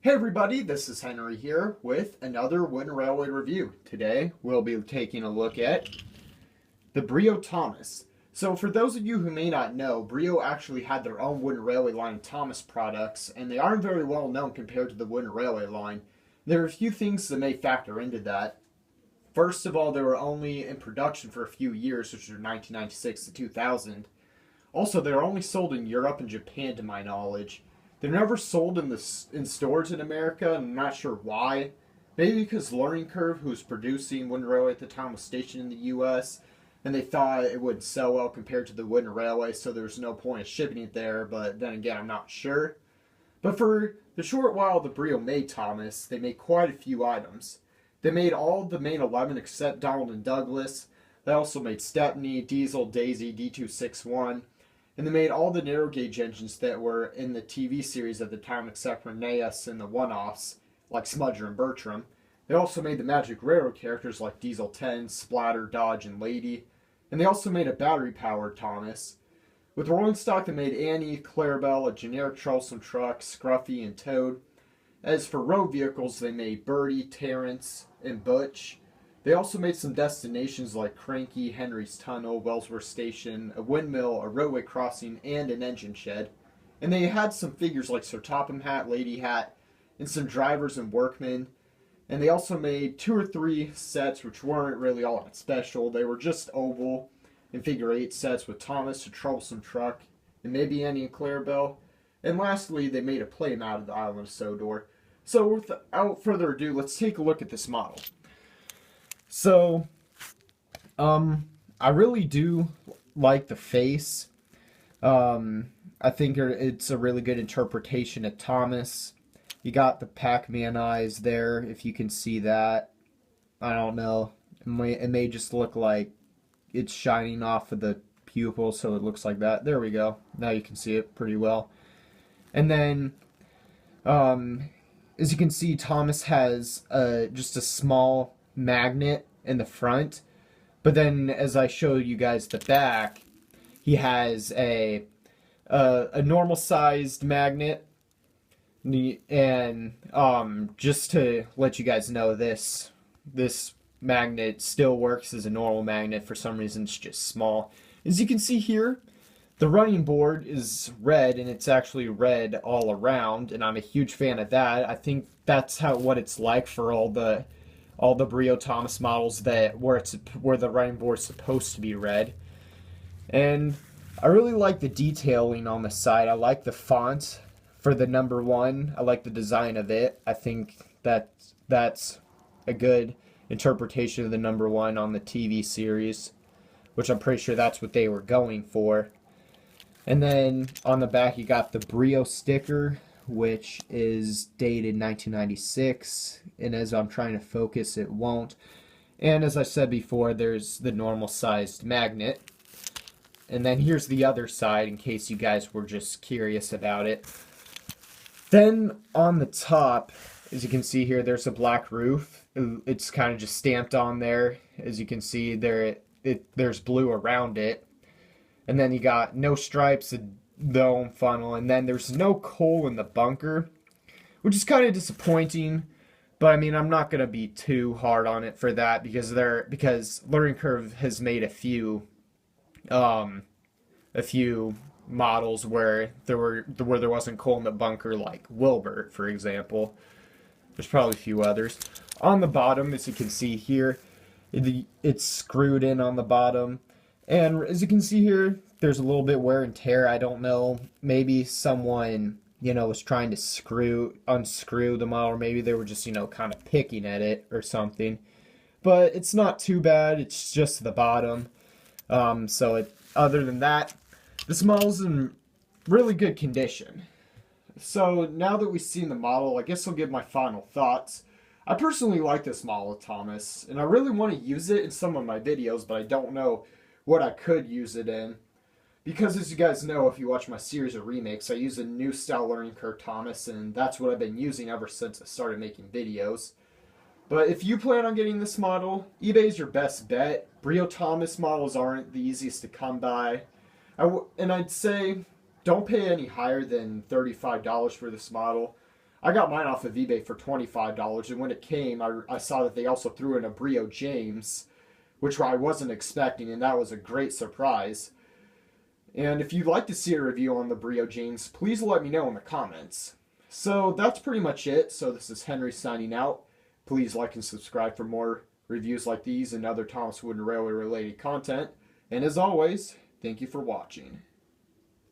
Hey everybody, this is Henry here with another wooden railway review. Today we'll be taking a look at the BRIO Thomas. So for those of you who may not know, BRIO actually had their own wooden railway line of Thomas products, and they aren't very well known compared to the wooden railway line. There are a few things that may factor into that. First of all, they were only in production for a few years, which were 1996 to 2000. Also, they were only sold in Europe and Japan to my knowledge. They're never sold in stores in America, and I'm not sure why. Maybe because Learning Curve, who was producing Wooden Railway at the time, was stationed in the U.S., and they thought it would sell well compared to the Wooden Railway, so there was no point of shipping it there, but then again, I'm not sure. But for the short while the BRIO made Thomas, they made quite a few items. They made all of the main 11 except Donald and Douglas. They also made Stepney, Diesel, Daisy, D261, and they made all the narrow gauge engines that were in the TV series at the time except for Naeus and the one-offs like Smudger and Bertram. They also made the Magic Railroad characters like Diesel 10, Splatter, Dodge, and Lady. And they also made a battery-powered Thomas. With rolling stock, they made Annie, Clarabelle, a generic troublesome truck, Scruffy, and Toad. As for road vehicles, they made Birdie, Terrence, and Butch. They also made some destinations like Cranky, Henry's Tunnel, Wellsworth Station, a windmill, a railway crossing, and an engine shed. And they had some figures like Sir Topham Hatt, Lady Hat, and some drivers and workmen. And they also made 2 or 3 sets which weren't really all that special. They were just oval and figure 8 sets with Thomas, a troublesome truck, and maybe Annie and Clarabelle. And lastly, they made a plane out of the island of Sodor. So without further ado, let's take a look at this model. So, I really do like the face. I think it's a really good interpretation of Thomas. You got the Pac-Man eyes there, if you can see that. I don't know. It may just look like it's shining off of the pupil, so it looks like that. There we go. Now you can see it pretty well. And then, as you can see, Thomas has just a small magnet in the front, but then as I show you guys the back, he has a normal sized magnet, and just to let you guys know, this magnet still works as a normal magnet. For some reason it's just small. As you can see here, the running board is red, and it's actually red all around, and I'm a huge fan of that. I think that's what it's like for all the BRIO Thomas models where the running board's supposed to be red. And I really like the detailing on the side. I like the font for the number 1. I like the design of it. I think that's a good interpretation of the number 1 on the TV series, which I'm pretty sure that's what they were going for. And then on the back you got the BRIO sticker, which is dated 1996, and as I'm trying to focus, it won't. And as I said before, there's the normal sized magnet. And then here's the other side, in case you guys were just curious about it. Then on the top, as you can see here, there's a black roof. It's kind of just stamped on there. As you can see, there's blue around it. And then you got no stripes, a dome funnel, and then there's no coal in the bunker, which is kind of disappointing. But I mean, I'm not gonna be too hard on it for that because Learning Curve has made a few models where there wasn't coal in the bunker, like Wilbert, for example. There's probably a few others. On the bottom, as you can see here, it's screwed in on the bottom. And as you can see here, there's a little bit wear and tear. I don't know. Maybe someone, was trying to unscrew the model, or maybe they were just, kind of picking at it or something. But it's not too bad. It's just the bottom. Other than that, this model's in really good condition. So now that we've seen the model, I guess I'll give my final thoughts. I personally like this model of Thomas, and I really want to use it in some of my videos, but I don't know what I could use it in. Because as you guys know, if you watch my series of remakes, I use a new style Learning Curve Thomas, and that's what I've been using ever since I started making videos. But if you plan on getting this model, eBay's your best bet. BRIO Thomas models aren't the easiest to come by. And I'd say don't pay any higher than $35 for this model. I got mine off of eBay for $25, and when it came, I saw that they also threw in a BRIO James, which I wasn't expecting, and that was a great surprise. And if you'd like to see a review on the BRIO James, please let me know in the comments. So that's pretty much it. So this is Henry signing out. Please like and subscribe for more reviews like these and other Thomas Wooden Railway related content. And as always, thank you for watching.